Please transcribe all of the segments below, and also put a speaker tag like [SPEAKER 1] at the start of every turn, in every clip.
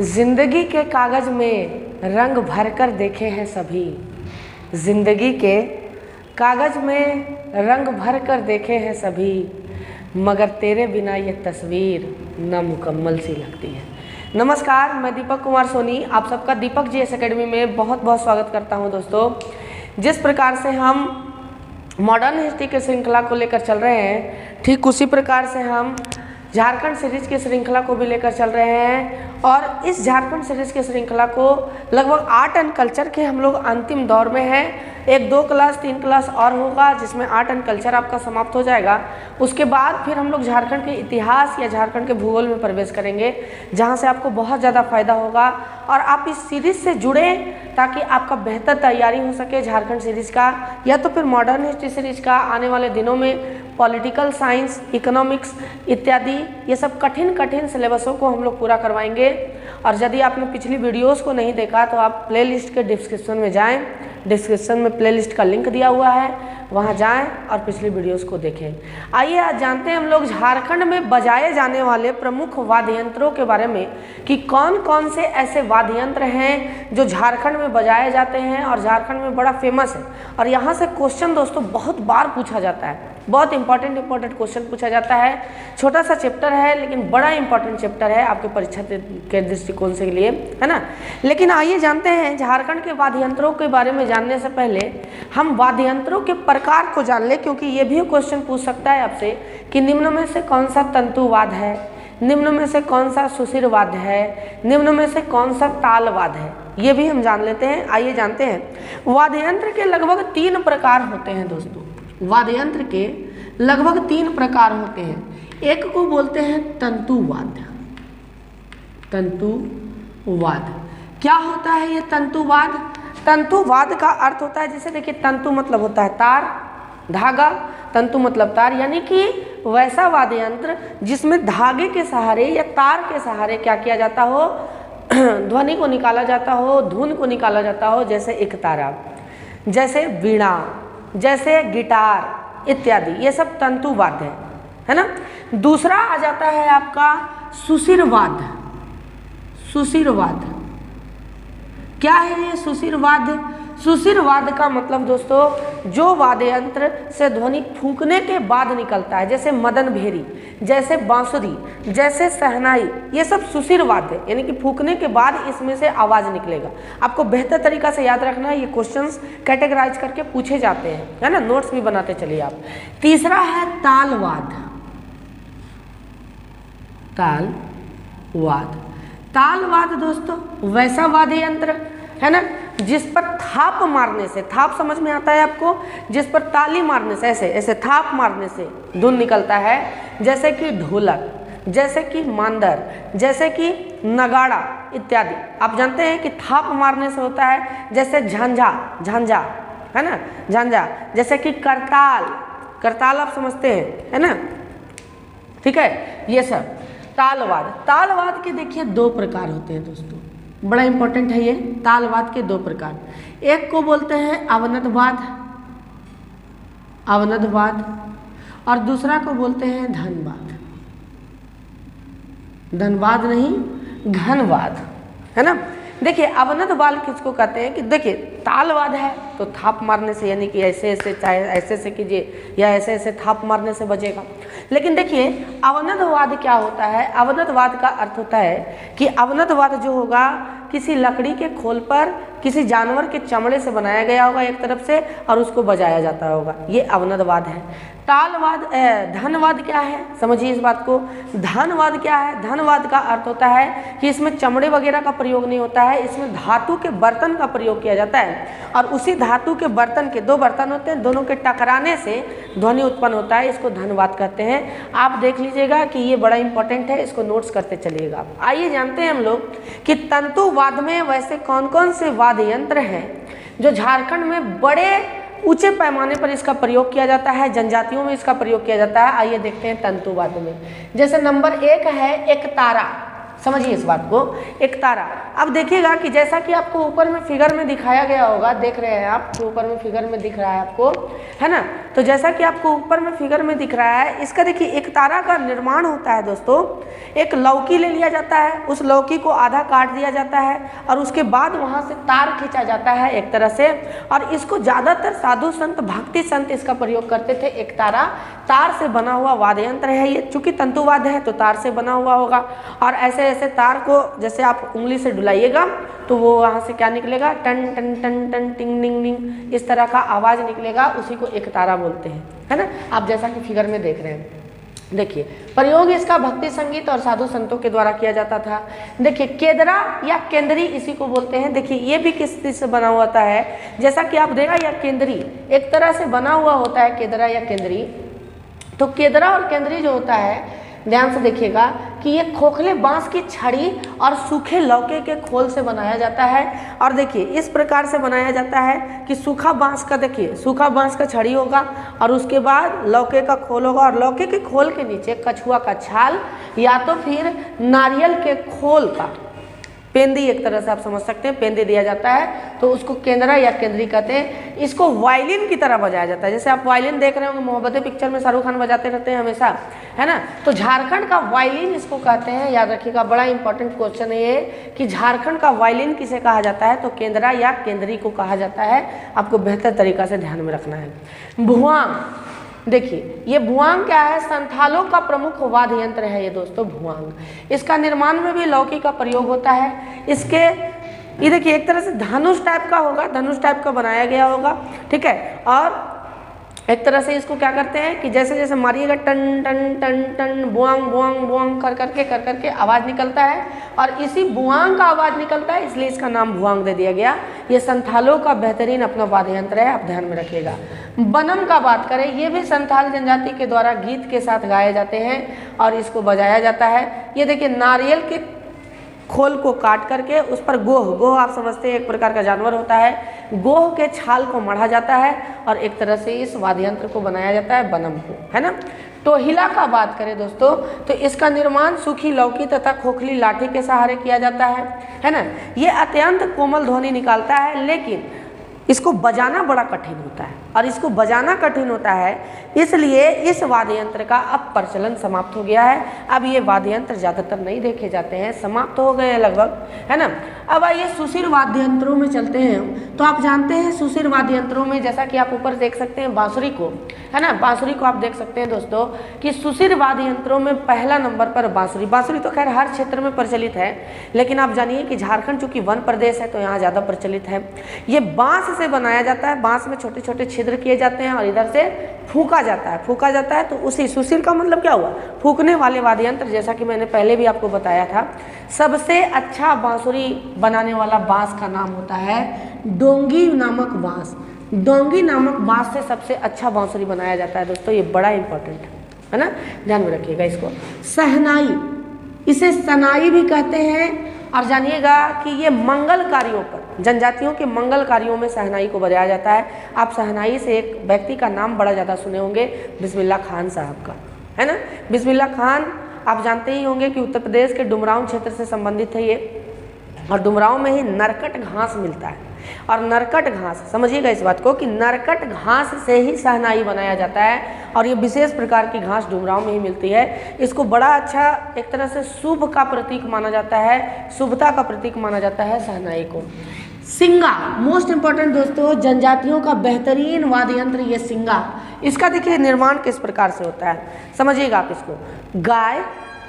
[SPEAKER 1] जिंदगी के कागज में रंग भर कर देखे हैं सभी, जिंदगी के कागज में रंग भर कर देखे हैं सभी, मगर तेरे बिना ये तस्वीर नामुकम्मल सी लगती है। नमस्कार, मैं दीपक कुमार सोनी आप सबका दीपक जी एस एकेडमी में बहुत बहुत स्वागत करता हूं। दोस्तों, जिस प्रकार से हम मॉडर्न हिस्ट्री के श्रृंखला को लेकर चल रहे हैं, ठीक उसी प्रकार से हम झारखंड सीरीज की श्रृंखला को भी लेकर चल रहे हैं। और इस झारखंड सीरीज की श्रृंखला को लगभग आर्ट एंड कल्चर के हम लोग अंतिम दौर में हैं। 1, 2 क्लास 3 क्लास और होगा जिसमें आर्ट एंड कल्चर आपका समाप्त हो जाएगा। उसके बाद फिर हम लोग झारखंड के इतिहास या झारखंड के भूगोल में प्रवेश करेंगे, जहां से आपको बहुत ज़्यादा फायदा होगा और आप इस सीरीज से जुड़ें ताकि आपका बेहतर तैयारी हो सके झारखंड सीरीज का या तो फिर मॉडर्न हिस्ट्री सीरीज का। आने वाले दिनों में पॉलिटिकल साइंस, इकोनॉमिक्स इत्यादि ये सब कठिन सिलेबसों को हम लोग पूरा करवाएंगे। और यदि आपने पिछली वीडियोस को नहीं देखा तो आप प्लेलिस्ट के डिस्क्रिप्शन में जाएं, डिस्क्रिप्शन में प्लेलिस्ट का लिंक दिया हुआ है, वहां जाएं और पिछली वीडियोस को देखें। आइए आज जानते हैं हम लोग झारखंड में बजाए जाने वाले प्रमुख वाद्य यंत्रों के बारे में कि कौन कौन से ऐसे वाद्य यंत्र हैं जो झारखंड में बजाए जाते हैं और झारखंड में बड़ा फेमस है। और यहाँ से क्वेश्चन दोस्तों बहुत बार पूछा जाता है, बहुत इंपॉर्टेंट क्वेश्चन पूछा जाता है। छोटा सा चैप्टर है लेकिन बड़ा इंपॉर्टेंट चैप्टर है आपके परीक्षा के दृष्टिकोण से लिए, है ना। लेकिन आइए जानते हैं झारखंड के वाद्य यंत्रों के बारे में। जानने से पहले हम वाद्य यंत्रों के प्रकार को जान ले, क्योंकि ये भी क्वेश्चन पूछ सकता है आपसे कि निम्न में से कौन सा तंतुवाद है, निम्न में से कौन सा सुशिरवाद है, निम्न में से कौन सा तालवाद है, ये भी हम जान लेते हैं। आइए जानते हैं। वाद्य यंत्र के लगभग 3 प्रकार होते हैं दोस्तों। वाद्य यंत्र के लगभग 3 प्रकार होते हैं। एक को बोलते हैं तंतुवाद। तंतुवाद क्या होता है ये तंतुवाद? तंतुवाद का अर्थ होता है, जैसे देखिए तंतु मतलब होता है तार, धागा, तंतु मतलब तार, यानी कि वैसा वाद्य यंत्र जिसमें धागे के सहारे या तार के सहारे क्या किया जाता हो, ध्वनि को निकाला जाता हो, धुन को निकाला जाता हो, जैसे एक तारा, जैसे वीणा, जैसे गिटार इत्यादि, ये सब तंतुवाद है ना। दूसरा आ जाता है आपका सुशिरवाद। सुशिरवाद क्या है ये सुशिरवाद? सुशिरवाद का मतलब दोस्तों जो वाद्य यंत्र से ध्वनि फूंकने के बाद निकलता है, जैसे मदन भेरी, जैसे बांसुरी, जैसे शहनाई, ये सब सुशिरवाद है, यानी कि फूंकने के बाद इसमें से आवाज निकलेगा। आपको बेहतर तरीका से याद रखना है, ये क्वेश्चंस कैटेगराइज करके पूछे जाते हैं, है ना, नोट्स भी बनाते चलिए आप। तीसरा है तालवाद। तालवाद तालवाद दोस्तों वैसा वाद्य यंत्र है ना जिस पर थाप मारने से, थाप समझ में आता है आपको, जिस पर ताली मारने से, ऐसे ऐसे थाप मारने से धुन निकलता है, जैसे कि ढोलक, जैसे कि मांदर, जैसे कि नगाड़ा इत्यादि। आप जानते हैं कि थाप मारने से होता है, जैसे झांझा, झांझा है ना, झांझा, जैसे कि करताल, करताल आप समझते हैं, है ना, ठीक है। ये सब तालवाद। तालवाद के देखिए 2 प्रकार होते हैं दोस्तों, बड़ा इंपॉर्टेंट है ये। तालवाद के 2 प्रकार, एक को बोलते हैं अवनतवाद, अवनतवाद, और दूसरा को बोलते हैं धनवाद। धनवाद नहीं, घनवाद, है ना। देखिए अवनतवाद किसको कहते हैं कि देखिए तालवाद है तो थाप मारने से, यानी कि ऐसे ऐसे, चाहे ऐसे ऐसे कीजिए या ऐसे ऐसे थाप मारने से बजेगा। लेकिन देखिए अवनतवाद क्या होता है? अवनतवाद का अर्थ होता है कि अवनतवाद जो होगा किसी लकड़ी के खोल पर किसी जानवर के चमड़े से बनाया गया होगा एक तरफ से और उसको बजाया जाता होगा, ये अवनतवाद है। तालवाद धनवाद क्या है, समझिए इस बात को। धनवाद क्या है? धनवाद का अर्थ होता है कि इसमें चमड़े वगैरह का प्रयोग नहीं होता है, इसमें धातु के बर्तन का प्रयोग किया जाता है और उसी धातु के बर्तन के 2 बर्तन होते हैं, दोनों के टकराने से ध्वनि उत्पन्न होता है, इसको धनवाद कहते हैं। आप देख लीजिएगा कि ये बड़ा इंपॉर्टेंट है, इसको नोट्स करते चलिएगा। आइए जानते हैं हम लोग कि तंतुवाद में वैसे कौन कौन से वाद्य यंत्र हैं जो झारखंड में बड़े ऊंचे पैमाने पर इसका प्रयोग किया जाता है, जनजातियों में इसका प्रयोग किया जाता है। आइए देखते हैं तंतुवाद में। जैसे नंबर 1 है एक तारा। समझिए इस बात को, एक तारा। अब देखिएगा कि जैसा कि आपको ऊपर में फिगर में दिखाया गया होगा, देख रहे हैं आप कि ऊपर में फिगर में दिख रहा है आपको, है ना। तो जैसा कि आपको ऊपर में फिगर में दिख रहा है, इसका देखिए एक तारा का निर्माण होता है दोस्तों। एक लौकी ले लिया जाता है, उस लौकी को आधा काट दिया जाता है और उसके बाद वहाँ से तार खींचा जाता है एक तरह से, और इसको ज़्यादातर साधु संत, भक्ति संत इसका प्रयोग करते थे। एक तारा, तार से बना हुआ वाद्य यंत्र है ये, चूंकि तंतुवाद्य है तो तार से बना हुआ होगा। और ऐसे ऐसे तार को जैसे आप उंगली से डुलाइएगा तो वो वहाँ से क्या निकलेगा, टन टन टन टन टिंग टिंग टिंग, इस तरह का आवाज़ निकलेगा, उसी को एक तारा बोलते हैं, है ना। आप जैसा कि फिगर में देख रहे हैं, देखिए प्रयोग इसका भक्ति संगीत और साधु संतों के द्वारा किया जाता था। देखिए केदरा या केंद्री इसी को बोलते हैं। देखिए ये भी किस चीज से बना हुआ होता है, जैसा कि आप देखा, या केंद्री एक तरह से बना हुआ होता है, केदरा या केंद्री। तो केदरा और केंद्री जो होता है, ध्यान से देखिएगा कि ये खोखले बांस की छड़ी और सूखे लौके के खोल से बनाया जाता है। और देखिए इस प्रकार से बनाया जाता है कि सूखा बांस का, देखिए सूखा बांस का छड़ी होगा और उसके बाद लौके का खोल होगा, और लौके के खोल के नीचे कछुआ का छाल या तो फिर नारियल के खोल का पेंदी, एक तरह से आप समझ सकते हैं, पेंदी दिया जाता है, तो उसको केंद्रा या केंद्री कहते हैं। इसको वायलिन की तरह बजाया जाता है, जैसे आप वायलिन देख रहे होंगे मोहब्बतें पिक्चर में शाहरुख खान बजाते रहते हैं हमेशा, है ना। तो झारखंड का वायलिन इसको कहते हैं। याद रखिएगा, बड़ा इंपॉर्टेंट क्वेश्चन है ये कि झारखंड का वायलिन किसे कहा जाता है, तो केंद्रा या केंद्री को कहा जाता है। आपको बेहतर तरीका से ध्यान में रखना है। भुआंग, देखिए ये भुआंग क्या है, संथालों का प्रमुख वाद्य यंत्र है ये दोस्तों, भुआंग। इसका निर्माण में भी लौकी का प्रयोग होता है। इसके ये देखिए एक तरह से धनुष टाइप का होगा, धनुष टाइप का बनाया गया होगा, ठीक है। और एक तरह से इसको क्या करते हैं कि जैसे जैसे मारिएगा टन टन टन टन बुआंग बुआंग बुआंग कर करके आवाज़ निकलता है, और इसी बुआंग का आवाज़ निकलता है, इसलिए इसका नाम भुआंग दे दिया गया। ये संथालों का बेहतरीन अपना वाद्य यंत्र है, आप ध्यान में रखिएगा। बनम का बात करें, ये भी संथाल जनजाति के द्वारा गीत के साथ गाए जाते हैं और इसको बजाया जाता है। ये देखिए नारियल के खोल को काट करके उस पर गोह, गोह आप समझते हैं एक प्रकार का जानवर होता है, गोह के छाल को मढ़ा जाता है और एक तरह से इस वाद्य यंत्र को बनाया जाता है, बनम को, है ना। टोहिला का बात करें दोस्तों, तो इसका निर्माण सूखी लौकी तथा खोखली लाठी के सहारे किया जाता है ना। ये अत्यंत कोमल ध्वनि निकालता है, लेकिन इसको बजाना बड़ा कठिन होता है, और इसको बजाना कठिन होता है इसलिए इस वाद्य यंत्र का अब प्रचलन समाप्त हो गया है। अब ये वाद्य यंत्र ज़्यादातर नहीं देखे जाते हैं, समाप्त हो गए हैं लगभग, है ना। अब आइए सुशिर वाद्य यंत्रों में चलते हैं। तो आप जानते हैं सुशिर वाद्य यंत्रों में, जैसा कि आप ऊपर देख सकते हैं बांसुरी को, है ना, बांसुरी को आप देख सकते हैं दोस्तों कि सुशिर वाद्य यंत्रों में पहला नंबर पर बांसुरी। बांसुरी तो खैर हर क्षेत्र में प्रचलित है, लेकिन आप जानिए कि झारखंड चूँकि वन प्रदेश है तो यहाँ ज़्यादा प्रचलित है। ये बाँस से बनाया जाता है, बाँस में छोटे छोटे छिद्र किए जाते हैं और इधर से फूका जाता है, फूका जाता है। तो उसी सुशिर का मतलब क्या हुआ, फूकने वाले वाद्य यंत्र। जैसा कि मैंने पहले भी आपको बताया था, सबसे अच्छा बांसुरी बनाने वाला बांस का नाम होता है डोंगी नामक बांस। डोंगी नामक बांस से सबसे अच्छा बांसुरी बनाया जाता है दोस्तों, ये बड़ा इंपॉर्टेंट है ना, ध्यान में रखिएगा इसको। सहनाई, इसे सनाई भी कहते हैं। और जानिएगा कि ये मंगल कार्यों पर, जनजातियों के मंगल कार्यों में सहनाई को बजाया जाता है। आप सहनाई से एक व्यक्ति का नाम बड़ा ज़्यादा सुने होंगे, बिस्मिल्लाह खान साहब का, है ना। बिस्मिल्लाह खान आप जानते ही होंगे कि उत्तर प्रदेश के डुमरांव क्षेत्र से संबंधित है ये, और डुमरांव में ही नरकट घास मिलता है। और नरकट घास, समझिएगा इस बात को कि नरकट घास से ही सहनाई बनाया जाता है, और ये विशेष प्रकार की घास डुमरांव में ही मिलती है। इसको बड़ा अच्छा एक तरह से शुभ का प्रतीक माना जाता है, शुभता का प्रतीक माना जाता है सहनाई को। सिंगा, मोस्ट इंपॉर्टेंट दोस्तों, जनजातियों का बेहतरीन वाद्य यंत्र ये सिंगा। इसका देखिए निर्माण किस प्रकार से होता है, समझिएगा आप इसको। गाय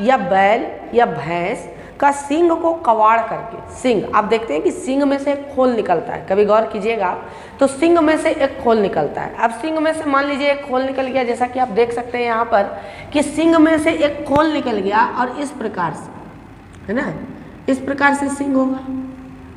[SPEAKER 1] या बैल या भैंस का सींग को कवाड़ करके, सींग आप देखते हैं कि सींग में से एक खोल निकलता है, कभी गौर कीजिएगा आप, तो सींग में से एक खोल निकलता है। अब सींग में से मान लीजिए एक खोल निकल गया, जैसा कि आप देख सकते हैं यहाँ पर कि सींग में से एक खोल निकल गया, और इस प्रकार से, है ना, इस प्रकार से सींग होगा,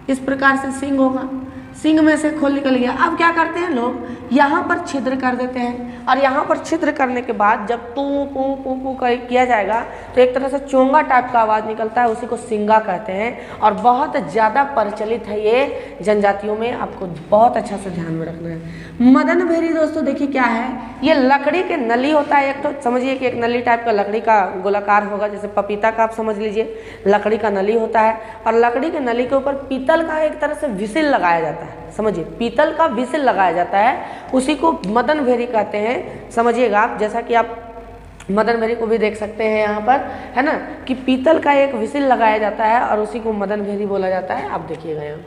[SPEAKER 1] इस प्रकार से सींग होगा, सींग में से खोल निकल गया। अब क्या करते हैं लोग, यहाँ पर छिद्र कर देते हैं, और यहाँ पर छिद्र करने के बाद जब पू पू पू पू किया जाएगा तो एक तरह से चोंगा टाइप का आवाज़ निकलता है, उसी को सिंगा कहते हैं, और बहुत ज़्यादा प्रचलित है ये जनजातियों में, आपको बहुत अच्छा से ध्यान में रखना है। मदन भेरी दोस्तों देखिए क्या है, ये लकड़ी के नली होता है, एक तो समझिए कि एक नली टाइप का लकड़ी का गोलाकार होगा, जैसे पपीता का आप समझ लीजिए, लकड़ी का नली होता है, और लकड़ी के नली के ऊपर पीतल का एक तरह से विसिल लगाया जाता है, समझिए पीतल का विसिल लगाया जाता है, उसी को मदन भेरी कहते हैं। समझिएगा आप, जैसा कि आप मदन भेरी को भी देख सकते हैं यहाँ पर, है ना, कि पीतल का एक विसिल लगाया जाता है और उसी को मदन भेरी बोला जाता है। आप देखिएगा यहाँ।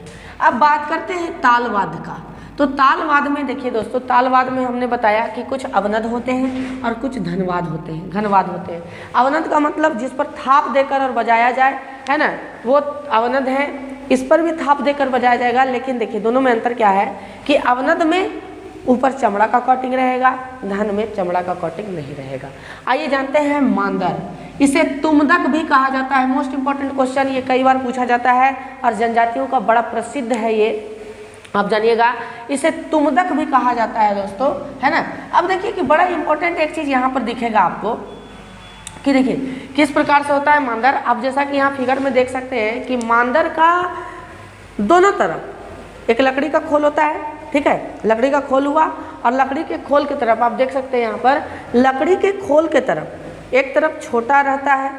[SPEAKER 1] अब बात करते हैं तालवाद का। तो तालवाद में देखिए दोस्तों, तालवाद में हमने बताया कि कुछ अवनद होते हैं और कुछ धनवाद होते हैं, घनवाद होते हैं। अवनद का मतलब जिस पर थाप देकर और बजाया जाए, है ना, वो अवनद है। इस पर भी थाप देकर बजाया जाएगा, लेकिन देखिए दोनों में अंतर क्या है कि अवनद में ऊपर चमड़ा का कोटिंग रहेगा, धन में चमड़ा का कोटिंग नहीं रहेगा। आइए जानते हैं मांदर। इसे तुमदक भी कहा जाता है। मोस्ट इंपॉर्टेंट क्वेश्चन, ये कई बार पूछा जाता है और जनजातियों का बड़ा प्रसिद्ध है ये, आप जानिएगा। इसे तुमदक भी कहा जाता है दोस्तों, है ना। अब देखिए कि बड़ा इंपॉर्टेंट एक चीज़ यहाँ पर दिखेगा आपको कि देखिए किस प्रकार से होता है मांदर। आप जैसा कि यहाँ फिगर में देख सकते हैं कि मांदर का दोनों तरफ एक लकड़ी का खोल होता है, ठीक है, लकड़ी का खोल हुआ, और लकड़ी के खोल की तरफ आप देख सकते हैं यहाँ पर लकड़ी के खोल के तरफ एक तरफ छोटा रहता है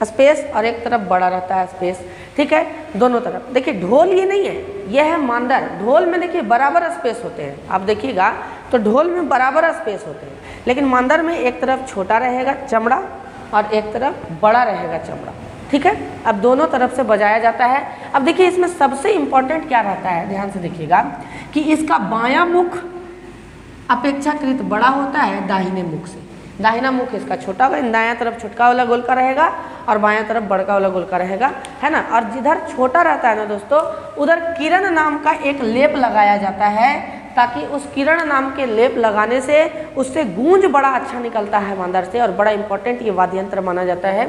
[SPEAKER 1] स्पेस और एक तरफ बड़ा रहता है स्पेस, ठीक है, दोनों तरफ। देखिए ढोल ये नहीं है, यह है मांदर। ढोल में देखिए बराबर स्पेस होते हैं, आप देखिएगा तो ढोल में बराबर स्पेस होते हैं, लेकिन मांदर में एक तरफ छोटा रहेगा चमड़ा और एक तरफ बड़ा रहेगा चमड़ा, ठीक है। अब दोनों तरफ से बजाया जाता है। अब देखिए इसमें सबसे इम्पोर्टेंट क्या रहता है, ध्यान से देखिएगा कि इसका बायां मुख अपेक्षाकृत बड़ा होता है दाहिने मुख से। दाहिना मुख इसका छोटा होगा, दायां तरफ छोटका वाला गोल का रहेगा और बायां तरफ बड़का वाला गोल का रहेगा, है ना। और जिधर छोटा रहता है ना दोस्तों, उधर किरण नाम का एक लेप लगाया जाता है, ताकि उस किरण नाम के लेप लगाने से उससे गूंज बड़ा अच्छा निकलता है मांदर से। और बड़ा इंपॉर्टेंट ये वाद्य यंत्र माना जाता है,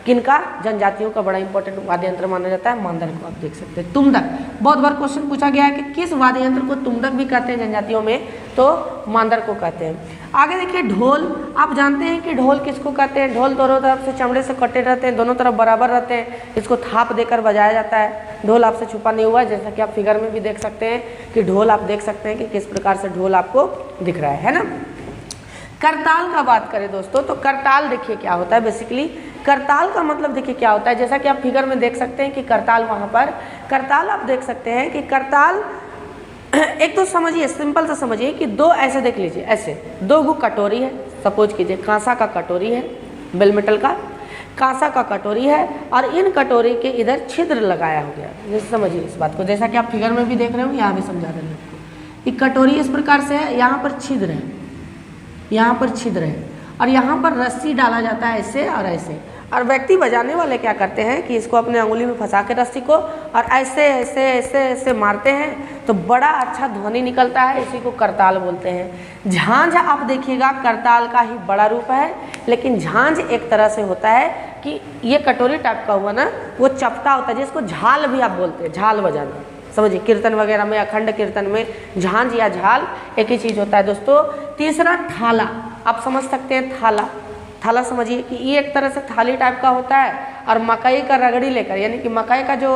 [SPEAKER 1] किनका, जनजातियों का बड़ा इंपॉर्टेंट वाद्य यंत्र माना जाता है मांदर को। आप देख सकते हैं तुमदक, बहुत बार क्वेश्चन पूछा गया है कि किस वाद्य यंत्र को तुमदक भी कहते हैं जनजातियों में, तो मांदर को कहते हैं। आगे देखिए ढोल। आप जानते हैं कि ढोल किसको कहते हैं। ढोल दोनों तरफ से चमड़े से कटे रहते हैं, दोनों तरफ बराबर रहते हैं, इसको थाप देकर बजाया जाता है। ढोल आपसे छुपा नहीं हुआ है, जैसा कि आप फिगर में भी देख सकते हैं कि ढोल आप देख सकते हैं कि किस प्रकार से ढोल आपको दिख रहा है ना। करताल का बात करें दोस्तों, तो करताल देखिए क्या होता है। बेसिकली करताल का मतलब देखिए क्या होता है, जैसा कि आप फिगर में देख सकते हैं कि करताल, वहाँ पर करताल आप देख सकते हैं कि करताल एक तो समझिए, सिंपल से समझिए कि दो ऐसे देख लीजिए, ऐसे दो गो कटोरी है, सपोज कीजिए कांसा का कटोरी है, बेल मेटल का कांसा का कटोरी है, और इन कटोरी के इधर छिद्र लगाया हो गया। जैसे समझिए इस बात को, जैसा कि आप फिगर में भी देख रहे हो, यहाँ भी समझा रहे हैं आपको। एक कटोरी इस प्रकार से है, यहाँ पर छिद्र है, यहाँ पर छिद्र है, और यहाँ पर रस्सी डाला जाता है ऐसे और ऐसे। और व्यक्ति बजाने वाले क्या करते हैं कि इसको अपने अंगुली में फंसा के रस्सी को और ऐसे ऐसे ऐसे ऐसे मारते हैं, तो बड़ा अच्छा ध्वनि निकलता है, इसी को करताल बोलते हैं। झांझ आप देखिएगा करताल का ही बड़ा रूप है, लेकिन झांझ एक तरह से होता है कि ये कटोरी टाइप का हुआ ना, वो चपटा होता है, जिसको झाल भी आप बोलते हैं, झाल बजाना। समझिए कीर्तन वगैरह में, अखंड कीर्तन में झांझ या झाल एक ही चीज़ होता है दोस्तों। तीसरा थाला, आप समझ सकते हैं थाला। थाला समझिए कि ये एक तरह से थाली टाइप का होता है, और मकई का रगड़ी लेकर, यानी कि मकई का जो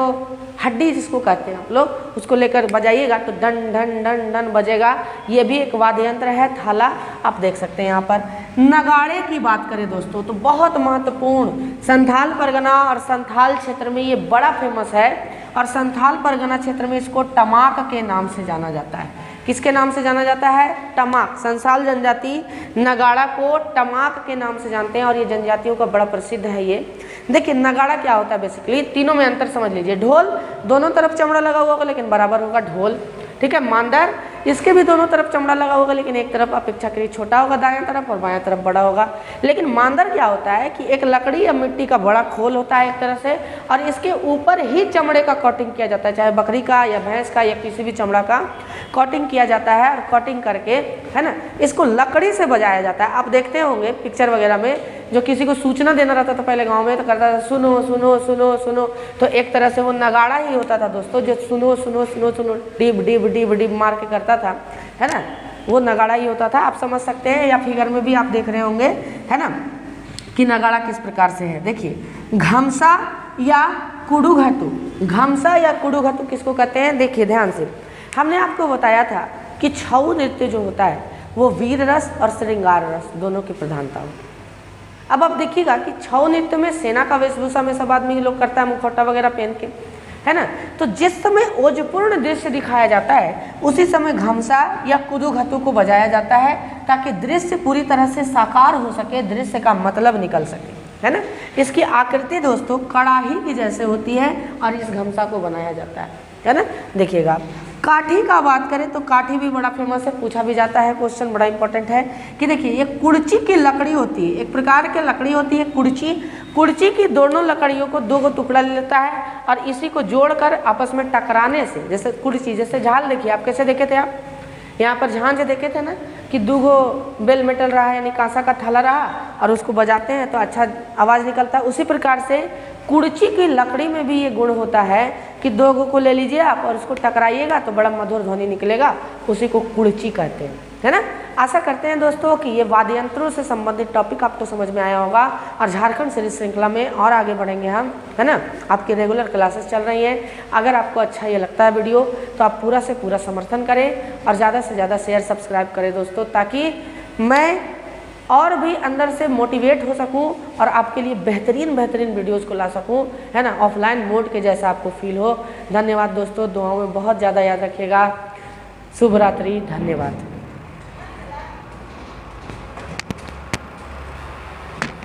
[SPEAKER 1] हड्डी जिसको कहते हैं आप लोग, उसको लेकर बजाइएगा तो डन डन डन डन बजेगा। ये भी एक वाद्य यंत्र है थाला, आप देख सकते हैं यहाँ पर। नगाड़े की बात करें दोस्तों, तो बहुत महत्वपूर्ण, संथाल परगना और संथाल क्षेत्र में ये बड़ा फेमस है, और संथाल परगना क्षेत्र में इसको टमाक के नाम से जाना जाता है। किसके नाम से जाना जाता है, टमाक। संथाल जनजाति नगाड़ा को टमाक के नाम से जानते हैं, और ये जनजातियों का बड़ा प्रसिद्ध है ये। देखिए नगाड़ा क्या होता है, बेसिकली तीनों में अंतर समझ लीजिए। ढोल दोनों तरफ चमड़ा लगा हुआ होगा लेकिन बराबर होगा ढोल, ठीक है। मांदर इसके भी दोनों तरफ चमड़ा लगा होगा, लेकिन एक तरफ अपेक्षाकृत छोटा होगा दायां तरफ और बायां तरफ बड़ा होगा। लेकिन मांदर क्या होता है कि एक लकड़ी या मिट्टी का बड़ा खोल होता है एक तरह से, और इसके ऊपर ही चमड़े का कोटिंग किया जाता है, चाहे बकरी का या भैंस का या किसी भी चमड़ा का कोटिंग किया जाता है, और कोटिंग करके, है ना, इसको लकड़ी से बजाया जाता है। आप देखते होंगे पिक्चर वगैरह में, जो किसी को सूचना देना रहता था पहले गांव में तो करता था सुनो सुनो सुनो सुनो, तो एक तरह से वो नगाड़ा ही होता था दोस्तों, जो सुनो सुनो सुनो सुनो डिब डिब डिब डिब मार के करता था, है ना, वो नगाड़ा ही होता था। आप समझ सकते हैं, या फिगर में भी आप देख रहे होंगे, है ना, कि नगाड़ा किस प्रकार से है। देखिए घमसा या कुडुघटू, घमसा या कुडुघटू किसको कहते हैं, देखिए ध्यान से। हमने आपको बताया था कि छऊ नृत्य जो होता है वो वीर रस और श्रृंगार रस दोनों की प्रधानता हो। अब आप देखिएगा कि छऊ नृत्य में सेना का वेशभूषा में सब आदमी लोग करता है, मुखौटा वगैरह पहन के, है ना। तो जिस समय ओजपूर्ण दृश्य दिखाया जाता है उसी समय घमसा या कुडुघटू को बजाया जाता है ताकि दृश्य पूरी तरह से साकार हो सके, दृश्य का मतलब निकल सके, है ना। इसकी आकृति दोस्तों कड़ाही की जैसे होती है और इस घमसा को बनाया जाता है ना। देखिएगा काठी का बात करें तो काठी भी बड़ा फेमस है, पूछा भी जाता है, क्वेश्चन बड़ा इंपॉर्टेंट है कि देखिए ये कुर्ची की लकड़ी होती है, एक प्रकार की लकड़ी होती है कुर्ची। कुर्ची की दोनों लकड़ियों को दो टुकड़ा ले लेता है और इसी को जोड़कर आपस में टकराने से, जैसे कुर्ची जैसे झाल देखिए आप कैसे देखे थे, आप यहाँ पर झांझ देखे थे ना कि दूगो बेल मेटल रहा है यानी कांसा का थाला रहा और उसको बजाते हैं तो अच्छा आवाज़ निकलता है। उसी प्रकार से कुर्ची की लकड़ी में भी ये गुण होता है कि दो को ले लीजिए आप और उसको टकराइएगा तो बड़ा मधुर ध्वनि निकलेगा, उसी को कुर्ची कहते हैं, है ना। आशा करते हैं दोस्तों कि ये वाद्य यंत्रों से संबंधित टॉपिक आपको समझ में आया होगा और झारखंड सीरीज श्रृंखला में और आगे बढ़ेंगे हम, है ना। आपकी रेगुलर क्लासेस चल रही हैं। अगर आपको अच्छा ये लगता है वीडियो तो आप पूरा से पूरा समर्थन करें और ज़्यादा से ज़्यादा शेयर सब्सक्राइब करें दोस्तों, ताकि मैं और भी अंदर से मोटिवेट हो सकूं और आपके लिए बेहतरीन वीडियोस को ला सकूं, है ना, ऑफलाइन मोड के जैसा आपको फील हो। धन्यवाद दोस्तों, दुआओं में बहुत ज़्यादा याद रखिएगा। शुभ रात्रि, धन्यवाद।